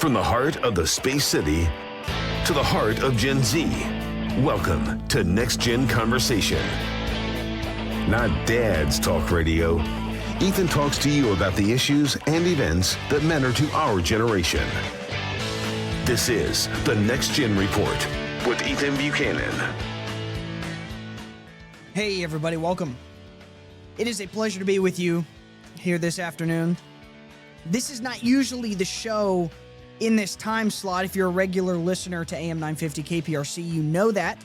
From the heart of the Space City to the heart of Gen Z, welcome to Next Gen Conversation. Not Dad's Talk Radio. Ethan talks to you about the issues and events that matter to our generation. This is the Next Gen Report with Ethan Buchanan. Hey everybody, welcome. It is a pleasure to be with you here this afternoon. This is not usually the show in this time slot. If you're a regular listener to AM 950 KPRC, you know that.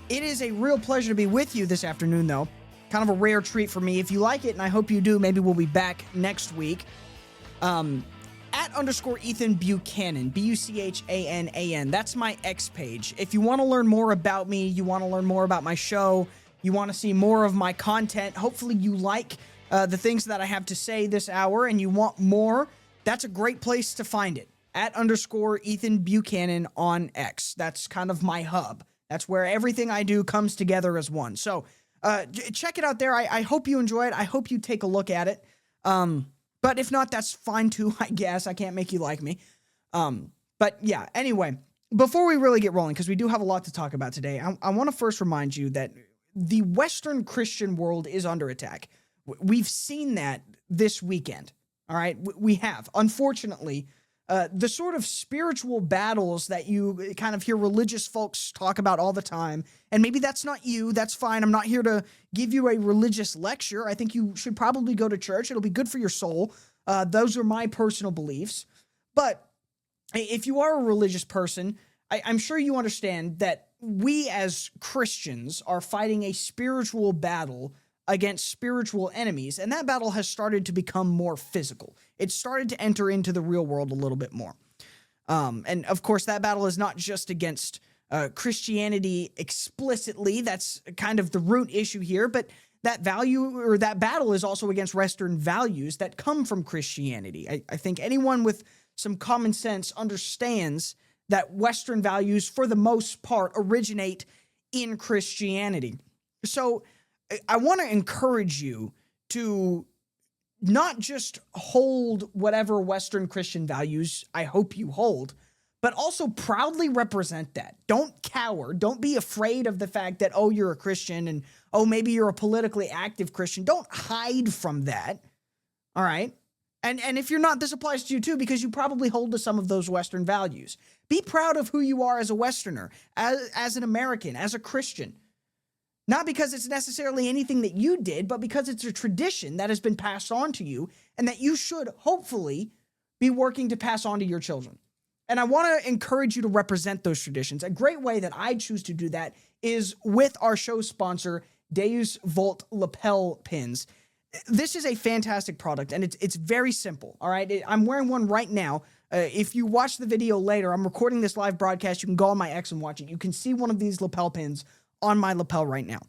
It is a real pleasure to be with you this afternoon, though. Kind of a rare treat for me. If you like it, and I hope you do, maybe we'll be back next week. @ Ethan Buchanan, Buchanan. That's my X page. If you want to learn more about me, you want to learn more about my show, you want to see more of my content, hopefully you like the things that I have to say this hour and you want more, that's a great place to find it. @ Ethan Buchanan on X. That's kind of my hub. That's where everything I do comes together as one. So check it out there. I hope you enjoy it. I hope you take a look at it. But if not, that's fine too, I guess. I can't make you like me. But yeah, anyway, before we really get rolling, because we do have a lot to talk about today, I want to first remind you that the Western Christian world is under attack. We've seen that this weekend, all right? We have. Unfortunately, the sort of spiritual battles that you kind of hear religious folks talk about all the time, and maybe that's not you, that's fine. I'm not here to give you a religious lecture. I think you should probably go to church. It'll be good for your soul. Those are my personal beliefs. But if you are a religious person, I'm sure you understand that we as Christians are fighting a spiritual battle against spiritual enemies, and that battle has started to become more physical. It's started to enter into the real world a little bit more. And of course, that battle is not just against Christianity explicitly. That's kind of the root issue here, but that battle is also against Western values that come from Christianity. I think anyone with some common sense understands that Western values, for the most part, originate in Christianity. So I want to encourage you to not just hold whatever Western Christian values I hope you hold, but also proudly represent that. Don't cower. Don't be afraid of the fact that, oh, you're a Christian and, oh, maybe you're a politically active Christian. Don't hide from that, all right? And if you're not, this applies to you too, because you probably hold to some of those Western values. Be proud of who you are as a Westerner, as an American, as a Christian. Not because it's necessarily anything that you did, but because it's a tradition that has been passed on to you and that you should hopefully be working to pass on to your children. And I want to encourage you to represent those traditions. A great way that I choose to do that is with our show sponsor, Deus Vult lapel pins. This is a fantastic product, and it's very simple, all right? I'm wearing one right now. If you watch the video later, I'm recording this live broadcast. You can go on my X and watch it. You can see one of these lapel pins on my lapel right now.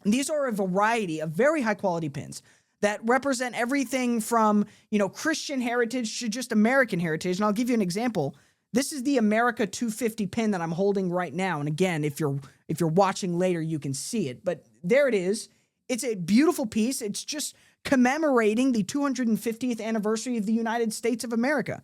And these are a variety of very high-quality pins that represent everything from, Christian heritage to just American heritage. And I'll give you an example. This is the America 250 pin that I'm holding right now. And again, if you're watching later, you can see it. But there it is. It's a beautiful piece. It's just commemorating the 250th anniversary of the United States of America.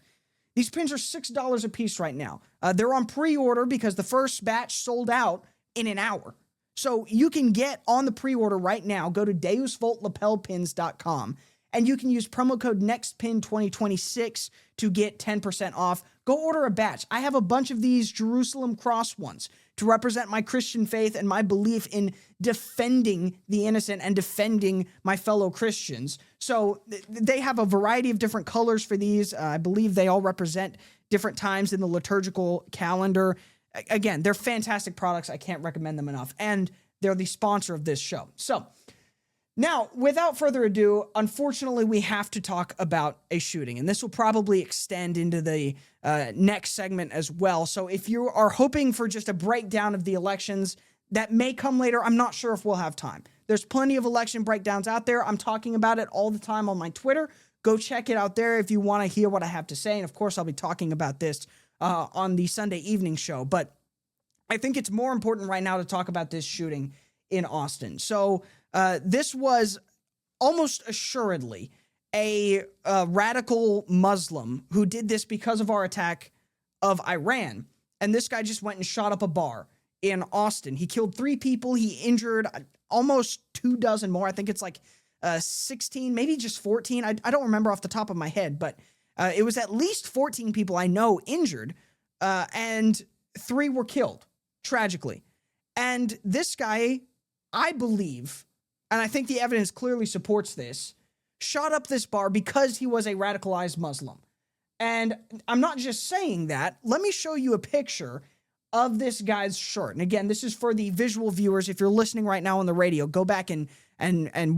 These pins are $6 a piece right now. They're on pre-order because the first batch sold out in an hour. So you can get on the pre-order right now. Go to deusvoltlapelpins.com and you can use promo code NEXTPIN2026 to get 10% off. Go order a batch. I have a bunch of these Jerusalem cross ones to represent my Christian faith and my belief in defending the innocent and defending my fellow Christians. So they have a variety of different colors for these. I believe they all represent different times in the liturgical calendar. Again, they're fantastic products. I can't recommend them enough. And they're the sponsor of this show. So now, without further ado, unfortunately, we have to talk about a shooting. And this will probably extend into the next segment as well. So if you are hoping for just a breakdown of the elections, that may come later. I'm not sure if we'll have time. There's plenty of election breakdowns out there. I'm talking about it all the time on my Twitter. Go check it out there if you want to hear what I have to say. And of course, I'll be talking about this on the Sunday evening show. But I think it's more important right now to talk about this shooting in Austin. So this was almost assuredly a radical Muslim who did this because of our attack of Iran. And this guy just went and shot up a bar in Austin. He killed 3 people. He injured almost 24 more. I think it's like 16, maybe just 14. I don't remember off the top of my head, but it was at least 14 people I know injured, and 3 were killed, tragically. And this guy, I believe, and I think the evidence clearly supports this, shot up this bar because he was a radicalized Muslim. And I'm not just saying that. Let me show you a picture of this guy's shirt. And again, this is for the visual viewers. If you're listening right now on the radio, go back and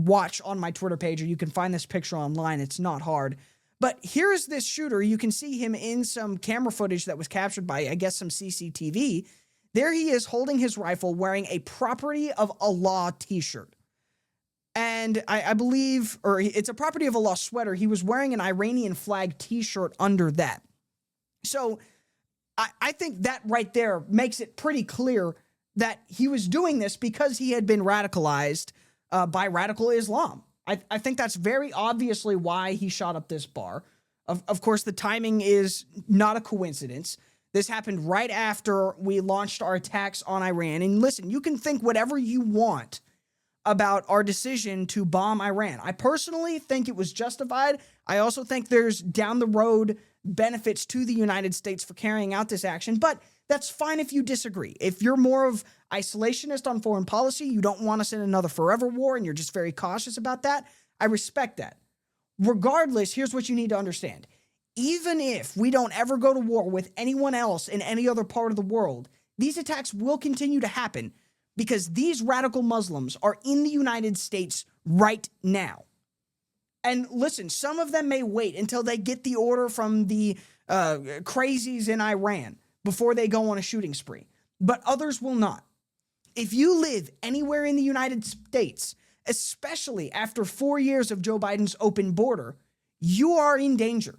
watch on my Twitter page, or you can find this picture online. It's not hard. But here's this shooter. You can see him in some camera footage that was captured by, I guess, some CCTV. There he is holding his rifle wearing a Property of Allah t-shirt. And I believe, or it's a Property of Allah sweater. He was wearing an Iranian flag t-shirt under that. So I think that right there makes it pretty clear that he was doing this because he had been radicalized by radical Islam. I think that's very obviously why he shot up this bar. Of course, the timing is not a coincidence. This happened right after we launched our attacks on Iran. And listen, you can think whatever you want about our decision to bomb Iran. I personally think it was justified. I also think there's down the road benefits to the United States for carrying out this action, but that's fine if you disagree. If you're more of isolationist on foreign policy, you don't want us in another forever war, and you're just very cautious about that, I respect that. Regardless, here's what you need to understand. Even if we don't ever go to war with anyone else in any other part of the world, these attacks will continue to happen because these radical Muslims are in the United States right now. And listen, some of them may wait until they get the order from the crazies in Iran before they go on a shooting spree, but others will not. If you live anywhere in the United States, especially after 4 years of Joe Biden's open border, you are in danger.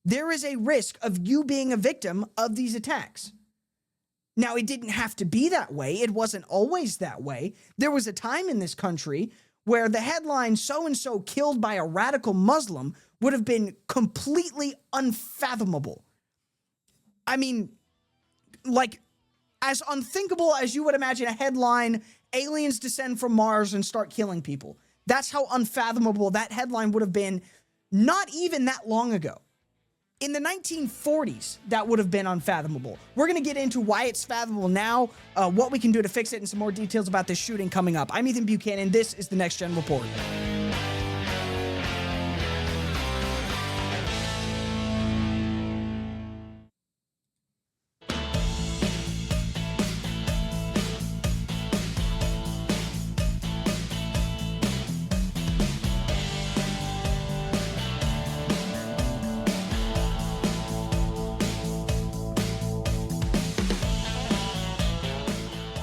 There is a risk of you being a victim of these attacks. Now, it didn't have to be that way. It wasn't always that way. There was a time in this country where the headline so-and-so killed by a radical Muslim would have been completely unfathomable. I mean, like, as unthinkable as you would imagine a headline, aliens descend from Mars and start killing people. That's how unfathomable that headline would have been not even that long ago. In the 1940s, that would have been unfathomable. We're going to get into why it's fathomable now, what we can do to fix it, and some more details about this shooting coming up. I'm Ethan Buchanan. This is the Next Gen Report.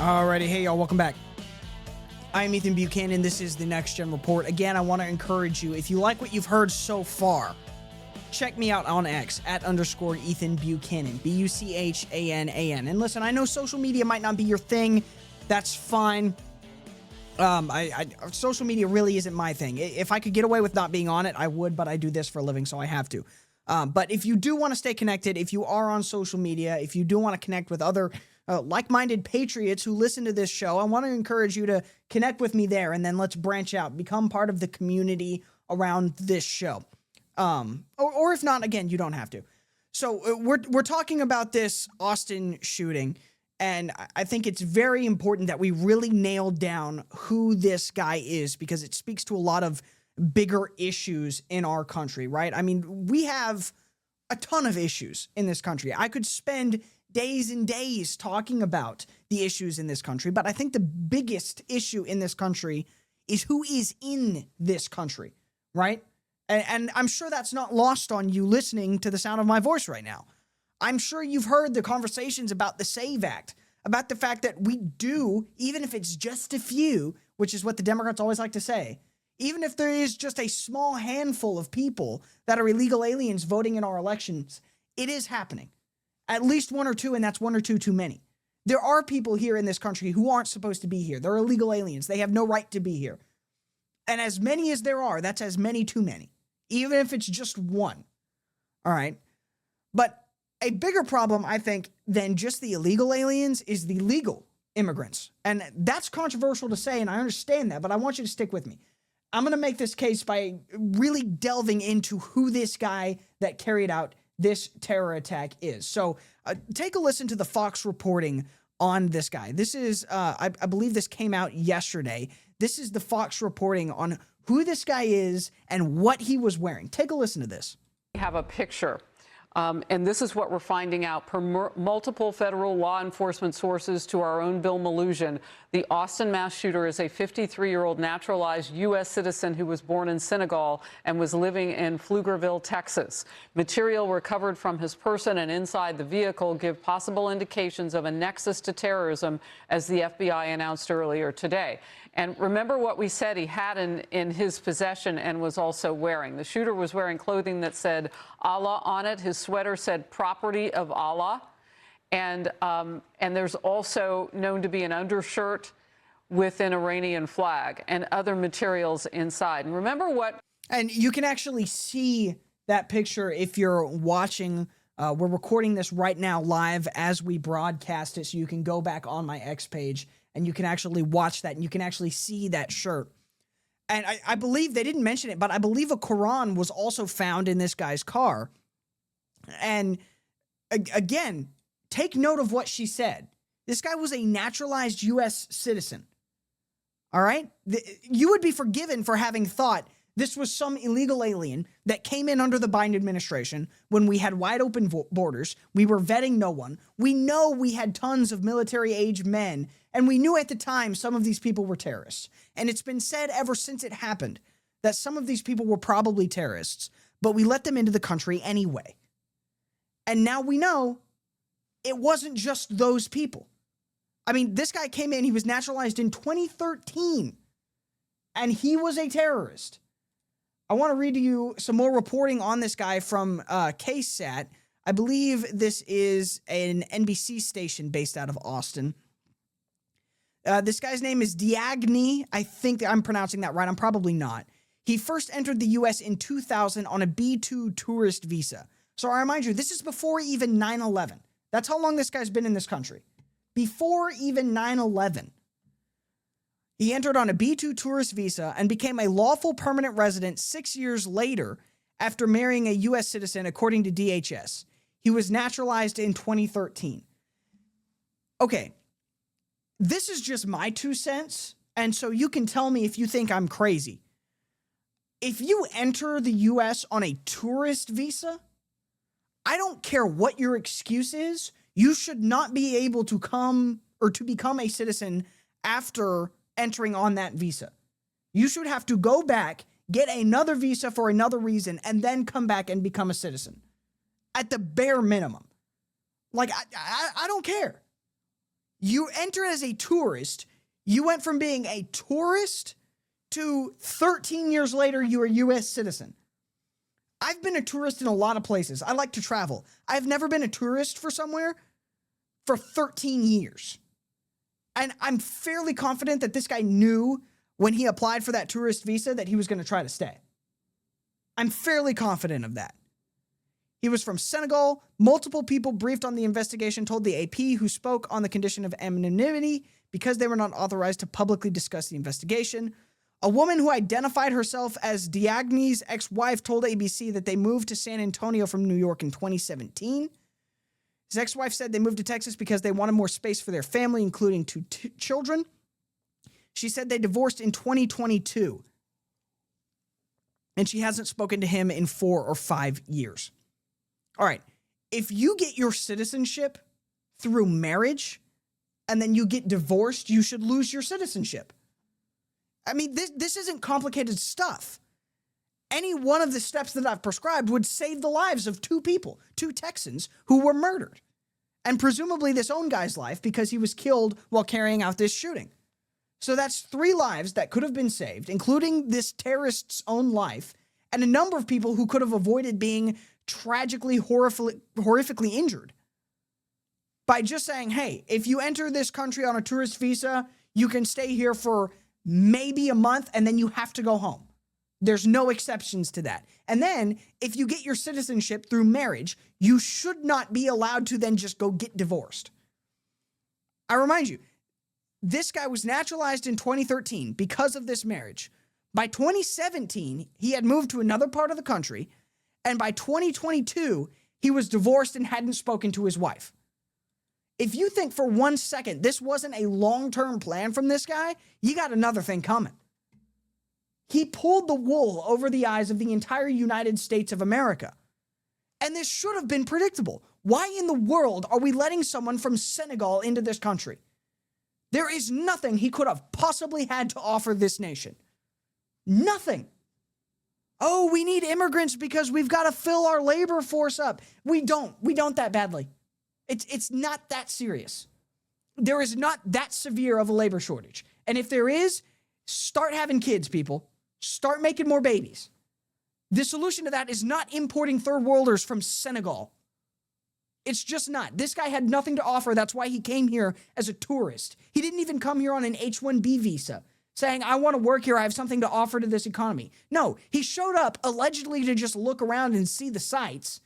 Alrighty, hey y'all, welcome back. I'm Ethan Buchanan. This is the Next Gen Report. Again, I want to encourage you, if you like what you've heard so far, check me out on X @_Ethan Buchanan, Buchanan. And listen, I know social media might not be your thing. That's fine. Social media really isn't my thing. If I could get away with not being on it, I would, but I do this for a living, so I have to. But if you do want to stay connected, if you are on social media, if you do want to connect with other like-minded patriots who listen to this show, I want to encourage you to connect with me there, and then let's branch out, become part of the community around this show. Or if not, again, you don't have to. So we're talking about this Austin shooting, and I think it's very important that we really nail down who this guy is, because it speaks to a lot of bigger issues in our country, right? I mean, we have a ton of issues in this country. I could spend days and days talking about the issues in this country, but I think the biggest issue in this country is who is in this country, right? And I'm sure that's not lost on you listening to the sound of my voice right now. I'm sure you've heard the conversations about the SAVE Act, about the fact that we do, even if it's just a few, which is what the Democrats always like to say, even if there is just a small handful of people that are illegal aliens voting in our elections, it is happening. At least 1 or 2, and that's 1 or 2 too many. There are people here in this country who aren't supposed to be here. They're illegal aliens. They have no right to be here. And as many as there are, that's as many too many. even if it's just one. All right. But a bigger problem, I think, than just the illegal aliens is the legal immigrants. And that's controversial to say, and I understand that, but I want you to stick with me. I'm going to make this case by really delving into who this guy that carried out this terror attack is. So take a listen to the Fox reporting on this guy. This is, I believe this came out yesterday. This is the Fox reporting on who this guy is and what he was wearing. Take a listen to this. We have a picture. And this is what we're finding out per multiple federal law enforcement sources to our own Bill Maloogian. The Austin mass shooter is a 53-year-old naturalized U.S. citizen who was born in Senegal and was living in Pflugerville, Texas. Material recovered from his person and inside the vehicle give possible indications of a nexus to terrorism, as the FBI announced earlier today. And remember what we said he had in his possession and was also wearing. The shooter was wearing clothing that said Allah on it. His sweater said property of Allah. And there's also known to be an undershirt with an Iranian flag and other materials inside. And remember what... And you can actually see that picture if you're watching. We're recording this right now live as we broadcast it, so you can go back on my X page and you can actually watch that, and you can actually see that shirt. And I believe they didn't mention it, but I believe a Quran was also found in this guy's car. And again, take note of what she said. This guy was a naturalized U.S. citizen. All right? You would be forgiven for having thought this was some illegal alien that came in under the Biden administration when we had wide open borders. We were vetting no one. We know we had tons of military-age men, and we knew at the time some of these people were terrorists. And it's been said ever since it happened that some of these people were probably terrorists, but we let them into the country anyway. And now we know it wasn't just those people. I mean, this guy came in, he was naturalized in 2013, and he was a terrorist. I want to read to you some more reporting on this guy from KSAT. I believe this is an NBC station based out of Austin. This guy's name is Diagni. I think I'm pronouncing that right. I'm probably not. He first entered the U.S. in 2000 on a B-2 tourist visa. So I remind you, this is before even 9/11. That's how long this guy's been in this country. Before even 9/11. He entered on a B-2 tourist visa and became a lawful permanent resident 6 years later after marrying a U.S. citizen, according to DHS. He was naturalized in 2013. Okay, this is just my 2 cents, and so you can tell me if you think I'm crazy. If you enter the U.S. on a tourist visa, I don't care what your excuse is, you should not be able to come or to become a citizen after entering on that visa. You should have to go back, get another visa for another reason, and then come back and become a citizen. At the bare minimum. Like, I don't care. You enter as a tourist, you went from being a tourist to 13 years later, you're a U.S. citizen. I've been a tourist in a lot of places. I like to travel. I've never been a tourist for somewhere for 13 years. And I'm fairly confident that this guy knew when he applied for that tourist visa that he was going to try to stay. I'm fairly confident of that. He was from Senegal. Multiple people briefed on the investigation told the AP, who spoke on the condition of anonymity because they were not authorized to publicly discuss the investigation. A woman who identified herself as Diagni's ex-wife told ABC that they moved to San Antonio from New York in 2017. His ex-wife said they moved to Texas because they wanted more space for their family, including two children. She said they divorced in 2022. And she hasn't spoken to him in 4 or 5 years. All right. If you get your citizenship through marriage and then you get divorced, you should lose your citizenship. I mean, this isn't complicated stuff. Any one of the steps that I've prescribed would save the lives of 2 people, 2 Texans who were murdered. And presumably this own guy's life because he was killed while carrying out this shooting. So that's 3 lives that could have been saved, including this terrorist's own life, and a number of people who could have avoided being tragically, horrifically injured. By just saying, hey, if you enter this country on a tourist visa, you can stay here for maybe a month and then you have to go home. There's no exceptions to that. And then if you get your citizenship through marriage, you should not be allowed to then just go get divorced. I remind you, this guy was naturalized in 2013 because of this marriage. By 2017, he had moved to another part of the country. And by 2022, he was divorced and hadn't spoken to his wife. If you think for 1 second this wasn't a long-term plan from this guy, you got another thing coming. He pulled the wool over the eyes of the entire United States of America. And this should have been predictable. Why in the world are we letting someone from Senegal into this country? There is nothing he could have possibly had to offer this nation. Nothing. Oh, we need immigrants because we've got to fill our labor force up. We don't that badly. It's not that serious. There is not that severe of a labor shortage. And if there is, start having kids, people. Start making more babies. The solution to that is not importing third worlders from Senegal. It's just not. This guy had nothing to offer. That's why he came here as a tourist. He didn't even come here on an H-1B visa saying, I want to work here. I have something to offer to this economy. No, he showed up allegedly to just look around and see the sights,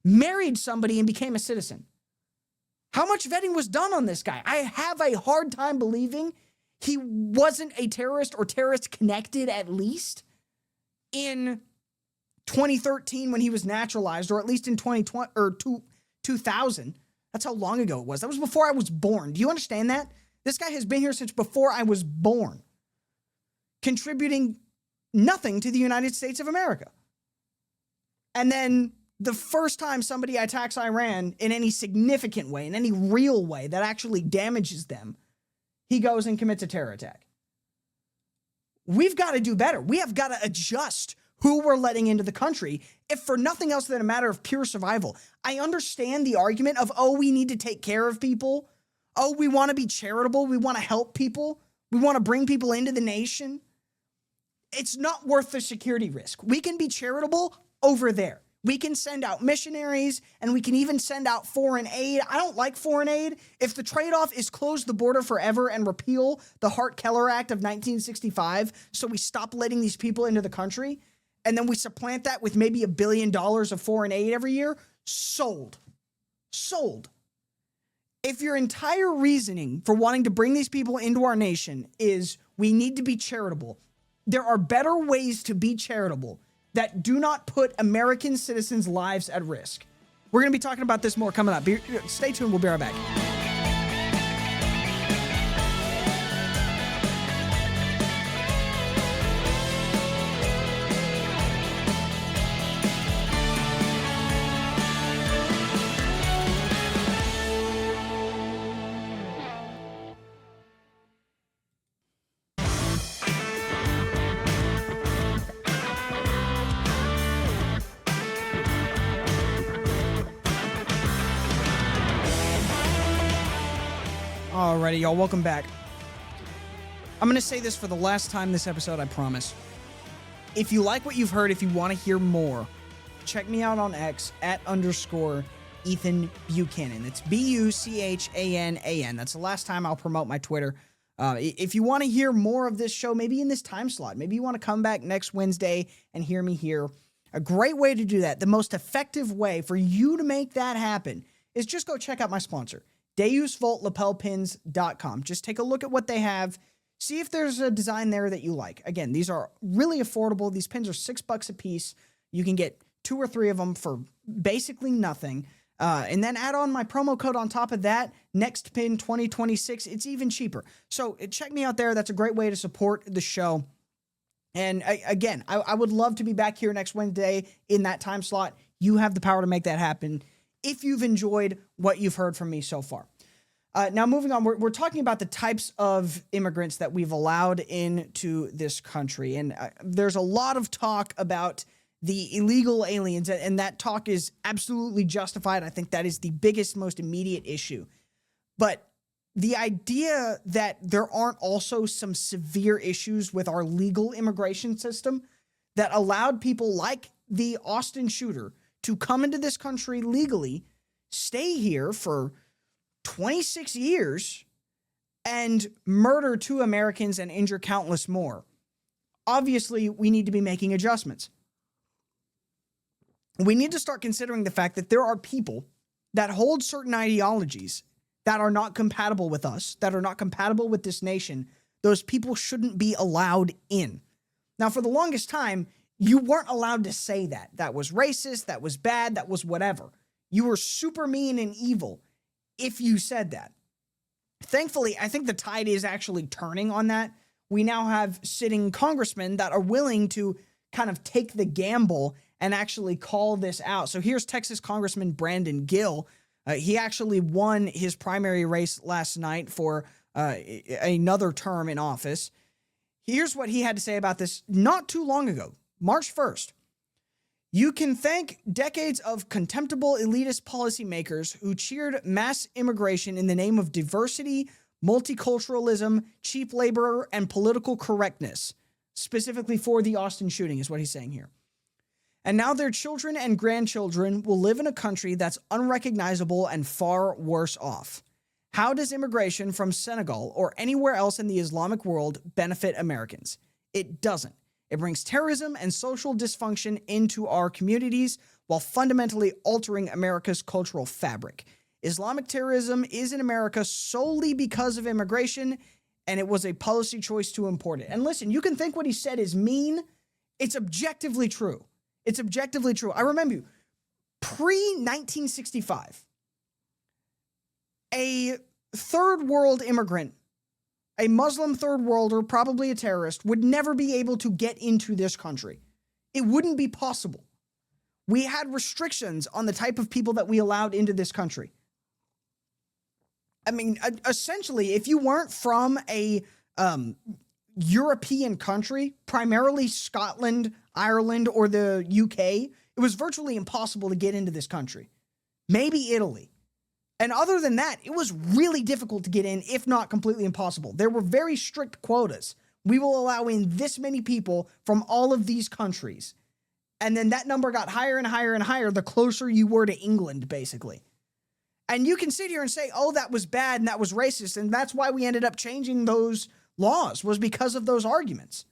married somebody, and became a citizen. How much vetting was done on this guy? I have a hard time believing he wasn't a terrorist or terrorist connected, at least in 2013 when he was naturalized, or at least in 2020 or 2000. That's how long ago it was. That was before I was born. Do you understand that? This guy has been here since before I was born, contributing nothing to the United States of America. And then the first time somebody attacks Iran in any significant way, in any real way that actually damages them, he goes and commits a terror attack. We've got to do better. We have got to adjust who we're letting into the country, if for nothing else than a matter of pure survival. I understand the argument of, oh, we need to take care of people. Oh, we want to be charitable. We want to help people. We want to bring people into the nation. It's not worth the security risk. We can be charitable over there. We can send out missionaries, and we can even send out foreign aid. I don't like foreign aid. If the trade-off is close the border forever and repeal the Hart-Keller Act of 1965 so we stop letting these people into the country, and then we supplant that with maybe $1 billion of foreign aid every year, sold. Sold. If your entire reasoning for wanting to bring these people into our nation is we need to be charitable, there are better ways to be charitable that do not put American citizens' lives at risk. We're going to be talking about this more coming up. Stay tuned. We'll be right back. Alrighty, y'all, welcome back. I'm going to say this for the last time this episode, I promise. If you like what you've heard, if you want to hear more, check me out on X @_Ethan Buchanan. It's BUCHANAN. That's the last time I'll promote my Twitter. If you want to hear more of this show, maybe in this time slot, maybe you want to come back next Wednesday and hear me here. A great way to do that, the most effective way for you to make that happen, is just go check out my sponsor, DeusVoltLapelPins.com. Just take a look at what they have. See if there's a design there that you like. Again, these are really affordable. These pins are $6 a piece. You can get 2 or 3 of them for basically nothing. And then add on my promo code on top of that, NextPin 2026. It's even cheaper. So check me out there. That's a great way to support the show. And again, I would love to be back here next Wednesday in that time slot. You have the power to make that happen if you've enjoyed what you've heard from me so far. Now, moving on, we're talking about the types of immigrants that we've allowed into this country. And there's a lot of talk about the illegal aliens, and that talk is absolutely justified. I think that is the biggest, most immediate issue. But the idea that there aren't also some severe issues with our legal immigration system that allowed people like the Austin shooter to come into this country legally, stay here for 26 years, and murder 2 Americans and injure countless more. obviously we need to be making adjustments. We need to start considering the fact that there are people that hold certain ideologies that are not compatible with us, that are not compatible with this nation. Those people shouldn't be allowed in. Now, for the longest time, you weren't allowed to say that. That was racist, that was bad, that was whatever. You were super mean and evil if you said that. Thankfully, I think the tide is actually turning on that. We now have sitting congressmen that are willing to kind of take the gamble and actually call this out. So here's Texas Congressman Brandon Gill. He actually won his primary race last night for another term in office. Here's what he had to say about this not too long ago, March 1st. You can thank decades of contemptible elitist policymakers who cheered mass immigration in the name of diversity, multiculturalism, cheap labor, and political correctness, specifically for the Austin shooting, is what he's saying here. And now their children and grandchildren will live in a country that's unrecognizable and far worse off. How does immigration from Senegal or anywhere else in the Islamic world benefit Americans? It doesn't. It brings terrorism and social dysfunction into our communities while fundamentally altering America's cultural fabric. Islamic terrorism is in America solely because of immigration, and it was a policy choice to import it. And listen, you can think what he said is mean. It's objectively true. It's objectively true. I remember you, pre-1965, a third world immigrant, a Muslim third worlder, probably a terrorist, would never be able to get into this country. It wouldn't be possible. We had restrictions on the type of people that we allowed into this country. I mean, essentially, if you weren't from a European country, primarily Scotland, Ireland, or the UK, it was virtually impossible to get into this country. Maybe Italy. And other than that, it was really difficult to get in, if not completely impossible. There were very strict quotas. We will allow in this many people from all of these countries. And then that number got higher and higher and higher the closer you were to England, basically. And you can sit here and say, oh, that was bad and that was racist, and that's why we ended up changing those laws, was because of those arguments.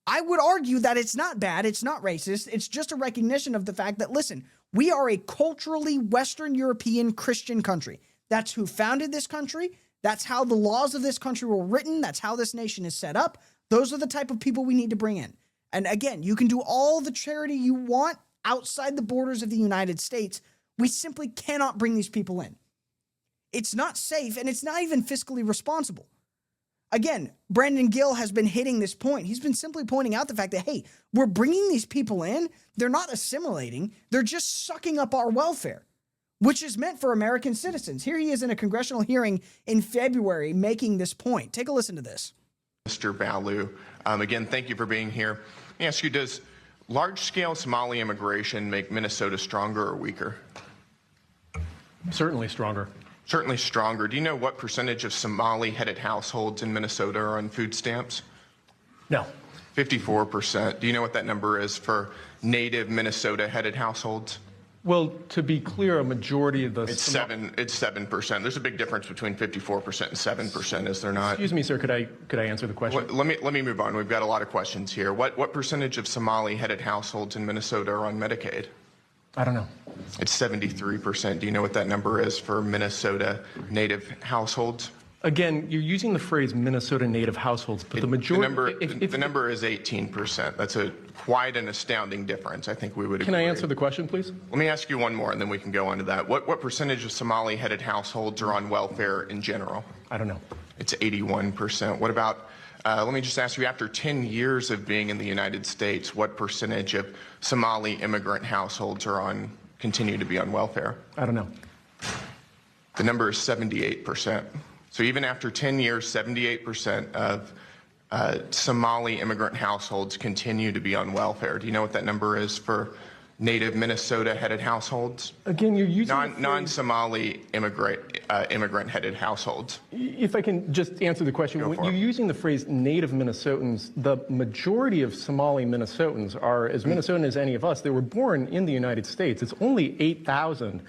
I would argue that it's not bad, it's not racist, it's just a recognition of the fact that, listen, we are a culturally Western European Christian country. That's who founded this country. That's how the laws of this country were written. That's how this nation is set up. Those are the type of people we need to bring in. And again, you can do all the charity you want outside the borders of the United States. We simply cannot bring these people in. It's not safe, and it's not even fiscally responsible. Again, Brandon Gill has been hitting this point. He's been simply pointing out the fact that, hey, we're bringing these people in. They're not assimilating. They're just sucking up our welfare, which is meant for American citizens. Here he is in a congressional hearing in February making this point. Take a listen to this. Mr. Balu, again, thank you for being here. Let me ask you, does large-scale Somali immigration make Minnesota stronger or weaker? Certainly stronger. Certainly stronger. Do you know what percentage of Somali-headed households in Minnesota are on food stamps? No. 54%. Do you know what that number is for native Minnesota-headed households? Well, to be clear, a majority of the... It's 7%. There's a big difference between 54% and 7%, is there not? Excuse me, sir. Could I answer the question? Let me move on. We've got a lot of questions here. What percentage of Somali-headed households in Minnesota are on Medicaid? I don't know. It's 73%. Do you know what that number is for Minnesota native households? Again, you're using the phrase Minnesota native households, but the majority... The number is 18%. That's quite an astounding difference. I think we would agree. Can I answer the question, please? Let me ask you one more, and then we can go on to that. What percentage of Somali-headed households are on welfare in general? I don't know. It's 81%. What about... let me just ask you, after 10 years of being in the United States, what percentage of Somali immigrant households continue to be on welfare? I don't know. The number is 78%. So even after 10 years, 78% of Somali immigrant households continue to be on welfare. Do you know what that number is for native Minnesota-headed households? Again, you're using non-Somali immigrant-headed households. If I can just answer the question, when you're using the phrase native Minnesotans, the majority of Somali Minnesotans are as Minnesotan as any of us. They were born in the United States. It's only 8,000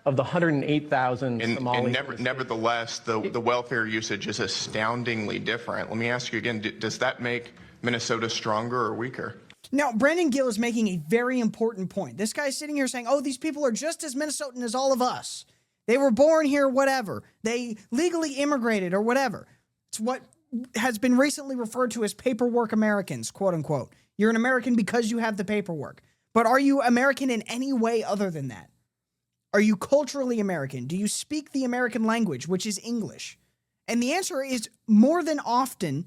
of the 108,000 Somali. Nevertheless, the welfare usage is astoundingly different. Let me ask you again, does that make Minnesota stronger or weaker? Now, Brandon Gill is making a very important point. This guy's sitting here saying, oh, these people are just as Minnesotan as all of us. They were born here, whatever. They legally immigrated or whatever. It's what has been recently referred to as paperwork Americans, quote unquote. You're an American because you have the paperwork. But are you American in any way other than that? Are you culturally American? Do you speak the American language, which is English? And the answer is more than often,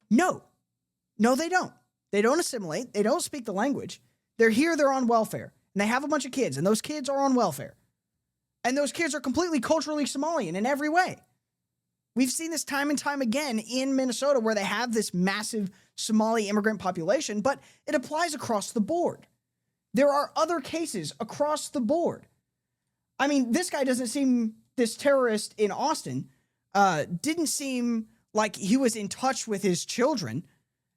no. No, they don't. They don't assimilate. They don't speak the language. They're here, they're on welfare. And they have a bunch of kids, and those kids are on welfare. And those kids are completely culturally Somalian in every way. We've seen this time and time again in Minnesota where they have this massive Somali immigrant population, but it applies across the board. There are other cases across the board. I mean, this guy doesn't seem, this terrorist in Austin, didn't seem like he was in touch with his children.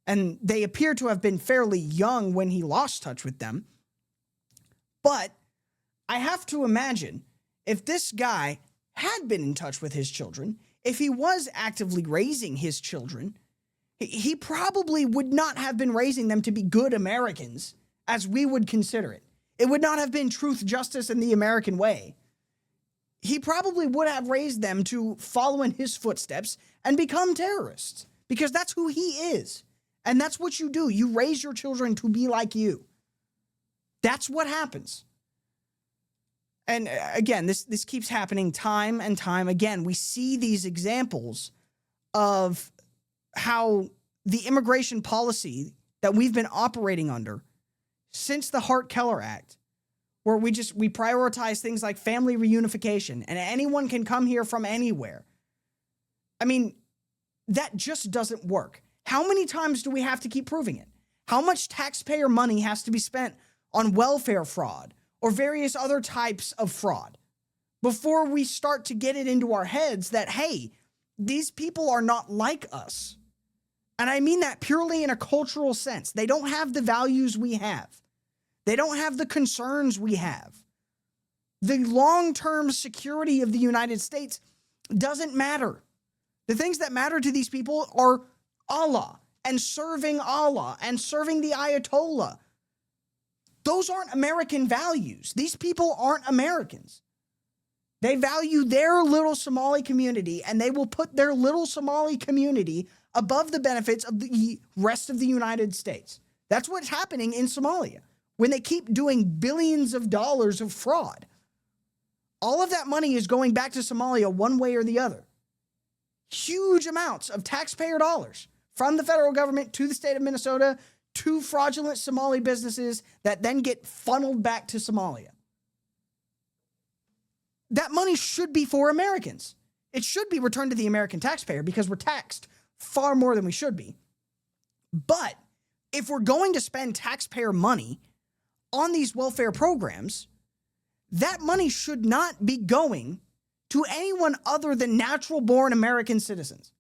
And they appear to have been fairly young when he lost touch with them. But I have to imagine if this guy had been in touch with his children, if he was actively raising his children, he probably would not have been raising them to be good Americans as we would consider it. It would not have been truth, justice, and the American way. He probably would have raised them to follow in his footsteps and become terrorists because that's who he is. And that's what you do. You raise your children to be like you. That's what happens. And again, this keeps happening time and time again. We see these examples of how the immigration policy that we've been operating under since the Hart-Keller Act, where we prioritize things like family reunification and anyone can come here from anywhere. I mean, that just doesn't work. How many times do we have to keep proving it? How much taxpayer money has to be spent on welfare fraud or various other types of fraud before we start to get it into our heads that, hey, these people are not like us? And I mean that purely in a cultural sense. They don't have the values we have. They don't have the concerns we have. The long-term security of the United States doesn't matter. The things that matter to these people are Allah and serving the Ayatollah. Those aren't American values. These people aren't Americans. They value their little Somali community, and they will put their little Somali community above the benefits of the rest of the United States. That's what's happening in Somalia when they keep doing billions of dollars of fraud. All of that money is going back to Somalia one way or the other. Huge amounts of taxpayer dollars from the federal government to the state of Minnesota to fraudulent Somali businesses that then get funneled back to Somalia. That money should be for Americans. It should be returned to the American taxpayer because we're taxed far more than we should be. But if we're going to spend taxpayer money on these welfare programs, that money should not be going to anyone other than natural-born American citizens.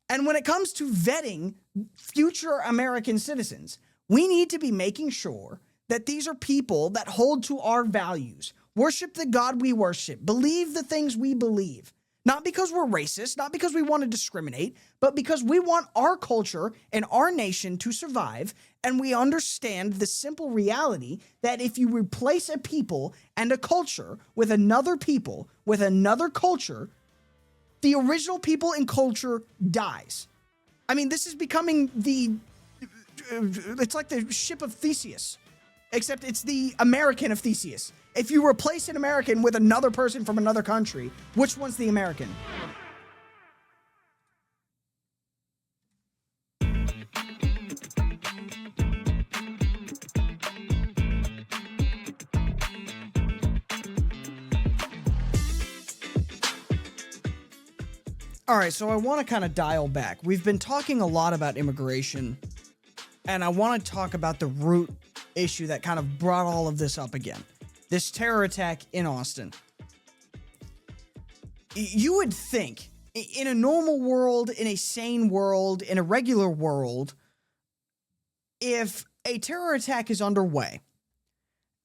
And when it comes to vetting future American citizens, we need to be making sure that these are people that hold to our values, worship the God we worship, believe the things we believe, not because we're racist, not because we want to discriminate, but because we want our culture and our nation to survive, and we understand the simple reality that if you replace a people and a culture with another people, with another culture, the original people and culture dies. I mean, this is becoming it's like the ship of Theseus, except it's the American of Theseus. If you replace an American with another person from another country, which one's the American? All right, so I want to kind of dial back. We've been talking a lot about immigration, and I want to talk about the root issue that kind of brought all of this up again. This terror attack in Austin. You would think, in a normal world, in a sane world, in a regular world, if a terror attack is underway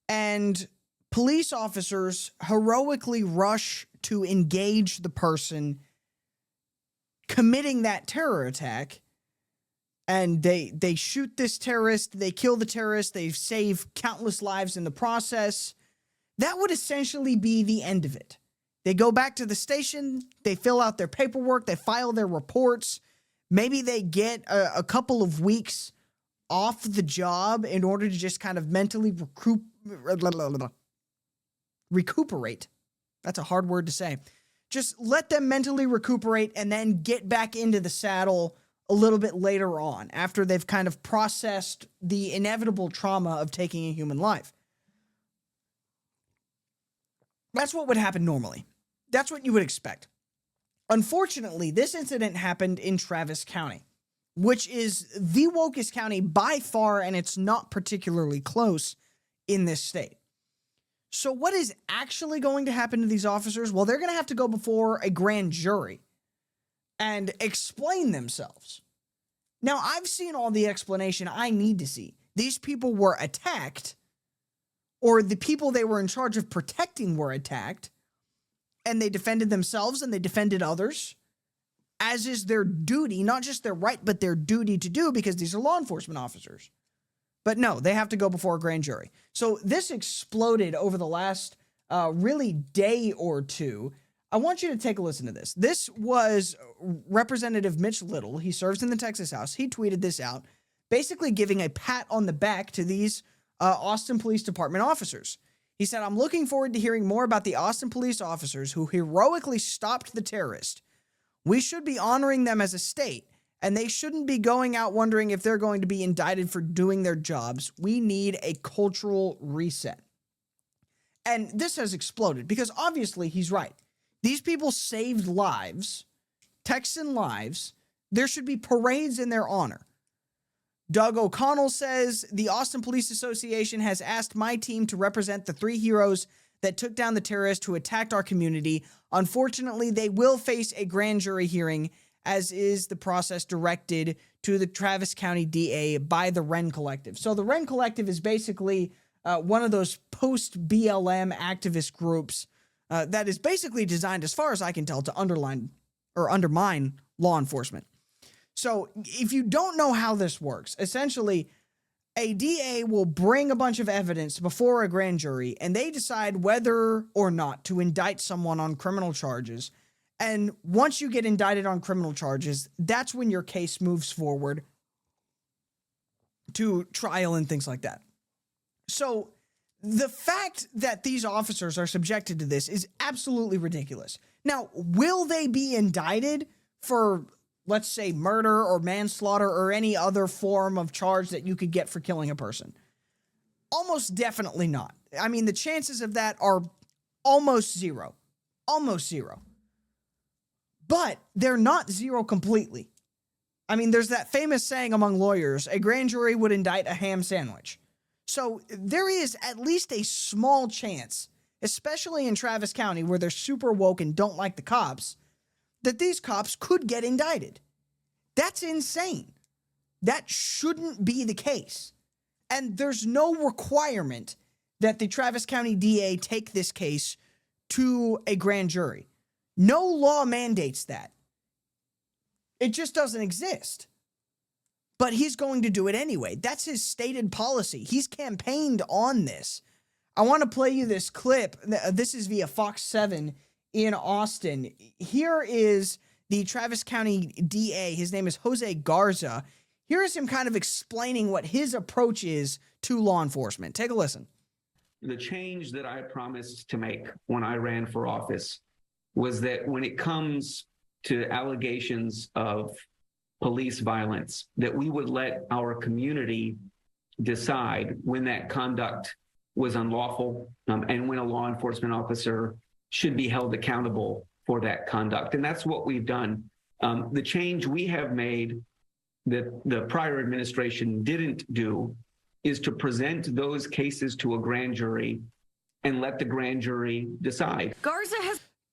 and police officers heroically rush to engage the person committing that terror attack, and they shoot this terrorist, they kill the terrorist, they save countless lives in the process. That would essentially be the end of it. They go back to the station, they fill out their paperwork, they file their reports. Maybe they get a couple of weeks off the job in order to just kind of mentally recuperate. That's a hard word to say. Just let them mentally recuperate and then get back into the saddle a little bit later on, after they've kind of processed the inevitable trauma of taking a human life. That's what would happen normally. That's what you would expect. Unfortunately, this incident happened in Travis County, which is the wokest county by far, and it's not particularly close in this state. So what is actually going to happen to these officers? Well, they're going to have to go before a grand jury and explain themselves. Now, I've seen all the explanation I need to see. These people were attacked, or the people they were in charge of protecting were attacked, and they defended themselves and they defended others, as is their duty, not just their right, but their duty to do, because these are law enforcement officers. But no, they have to go before a grand jury. So this exploded over the last really day or two. I want you to take a listen to this. This was Representative Mitch Little. He serves in the Texas House. He tweeted this out, basically giving a pat on the back to these Austin Police Department officers. He said, "I'm looking forward to hearing more about the Austin police officers who heroically stopped the terrorist. We should be honoring them as a state, and they shouldn't be going out wondering if they're going to be indicted for doing their jobs. We need a cultural reset." And this has exploded because obviously he's right. These people saved lives, Texan lives. There should be parades in their honor. Doug O'Connell says, "The Austin Police Association has asked my team to represent the 3 heroes that took down the terrorist who attacked our community. Unfortunately, they will face a grand jury hearing, as is the process directed to the Travis County DA by the Wren Collective." So the Wren Collective is basically one of those post-BLM activist groups that is basically designed, as far as I can tell, to undermine law enforcement. So if you don't know how this works, essentially a DA will bring a bunch of evidence before a grand jury, and they decide whether or not to indict someone on criminal charges. And once you get indicted on criminal charges, that's when your case moves forward to trial and things like that. So the fact that these officers are subjected to this is absolutely ridiculous. Now, will they be indicted for, let's say, murder or manslaughter or any other form of charge that you could get for killing a person? Almost definitely not. I mean, the chances of that are almost zero. Almost zero. But they're not zero completely. I mean, there's that famous saying among lawyers, a grand jury would indict a ham sandwich. So there is at least a small chance, especially in Travis County where they're super woke and don't like the cops, that these cops could get indicted. That's insane. That shouldn't be the case. And there's no requirement that the Travis County DA take this case to a grand jury. No law mandates that. It just doesn't exist. But he's going to do it anyway. That's his stated policy. He's campaigned on this. I want to play you this clip. This is via Fox 7 in Austin. Here is the Travis County DA. His name is Jose Garza. Here is him kind of explaining what his approach is to law enforcement. Take a listen. The change that I promised to make when I ran for office was that when it comes to allegations of police violence, that we would let our community decide when that conduct was unlawful and when a law enforcement officer should be held accountable for that conduct. And that's what we've done. The change we have made that the prior administration didn't do is to present those cases to a grand jury and let the grand jury decide.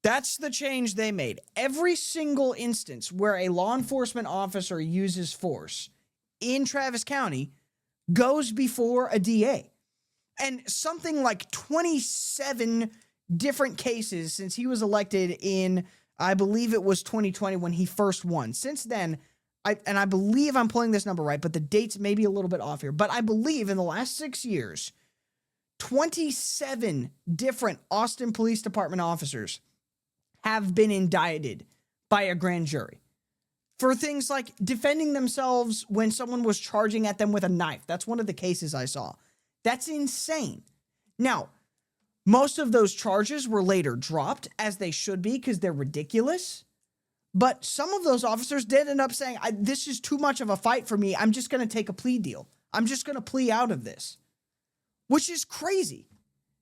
That's the change they made. Every single instance where a law enforcement officer uses force in Travis County goes before a DA. And something like 27 different cases since he was elected in, I believe it was 2020 when he first won. Since then, I believe I'm pulling this number right, but the dates may be a little bit off here. But I believe in the last 6 years, 27 different Austin Police Department officers have been indicted by a grand jury for things like defending themselves when someone was charging at them with a knife. That's one of the cases I saw. That's insane. Now, most of those charges were later dropped, as they should be, because they're ridiculous. But some of those officers did end up saying, this is too much of a fight for me. I'm just going to take a plea deal. I'm just going to plea out of this, which is crazy.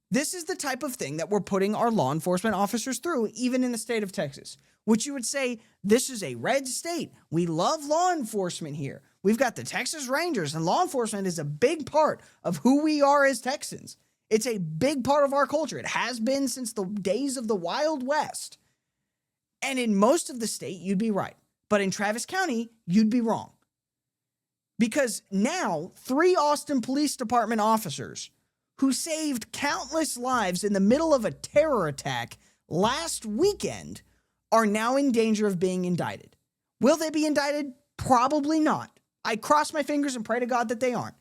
This is the type of thing that we're putting our law enforcement officers through, even in the state of Texas, which you would say, this is a red state. We love law enforcement here. We've got the Texas Rangers, and law enforcement is a big part of who we are as Texans. It's a big part of our culture. It has been since the days of the Wild West. And in most of the state, you'd be right. But in Travis County, you'd be wrong. Because now, 3 Austin Police Department officers who saved countless lives in the middle of a terror attack last weekend are now in danger of being indicted. Will they be indicted? Probably not. I cross my fingers and pray to God that they aren't.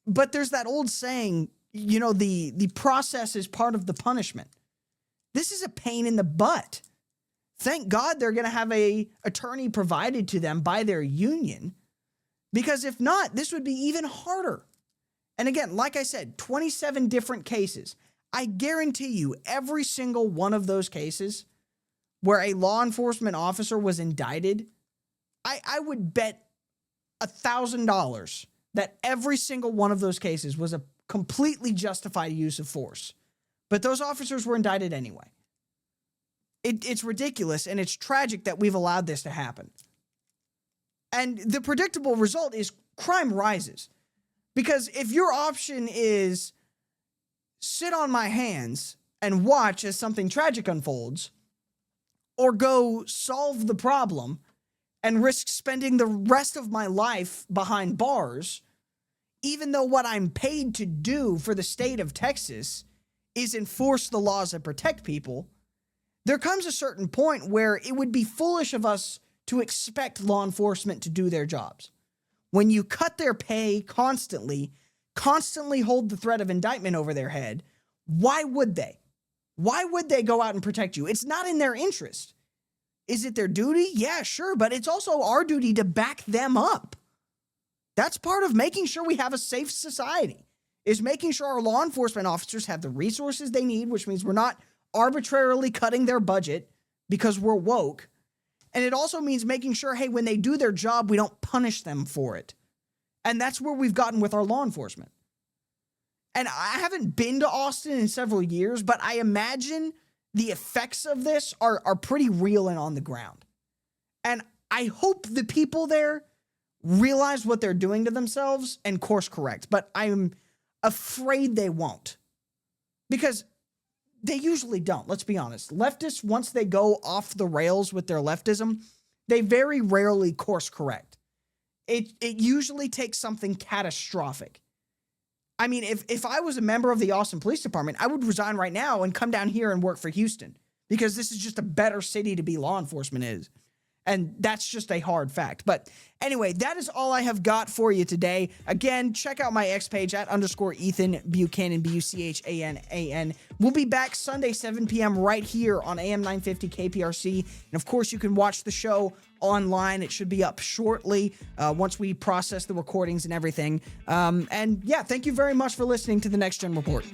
But there's that old saying, you know, the process is part of the punishment. This is a pain in the butt. Thank God they're going to have an attorney provided to them by their union, because if not, this would be even harder. And again, like I said, 27 different cases. I guarantee you every single one of those cases where a law enforcement officer was indicted, I would bet $1,000 that every single one of those cases was a completely justified use of force. But those officers were indicted anyway. It's ridiculous, and it's tragic that we've allowed this to happen. And the predictable result is crime rises. Because if your option is sit on my hands and watch as something tragic unfolds, or go solve the problem and risk spending the rest of my life behind bars, even though what I'm paid to do for the state of Texas is enforce the laws that protect people, there comes a certain point where it would be foolish of us to expect law enforcement to do their jobs. When you cut their pay constantly hold the threat of indictment over their head, why would they? Why would they go out and protect you? It's not in their interest. Is it their duty? Yeah, sure, but it's also our duty to back them up. That's part of making sure we have a safe society, is making sure our law enforcement officers have the resources they need, which means we're not arbitrarily cutting their budget because we're woke. And it also means making sure, hey, when they do their job, we don't punish them for it. And that's where we've gotten with our law enforcement. And I haven't been to Austin in several years, but I imagine the effects of this are pretty real and on the ground. And I hope the people there realize what they're doing to themselves and course correct. But I'm afraid they won't. Because they usually don't, let's be honest. Leftists, once they go off the rails with their leftism, they very rarely course correct. It usually takes something catastrophic. I mean, if I was a member of the Austin Police Department, I would resign right now and come down here and work for Houston, because this is just a better city to be law enforcement is. And that's just a hard fact. But anyway, that is all I have got for you today. Again, check out my X page at _Ethan Buchanan, Buchanan. We'll be back Sunday, 7 p.m. right here on AM 950 KPRC. And of course, you can watch the show online. It should be up shortly once we process the recordings and everything. And yeah, thank you very much for listening to the Next Gen Report.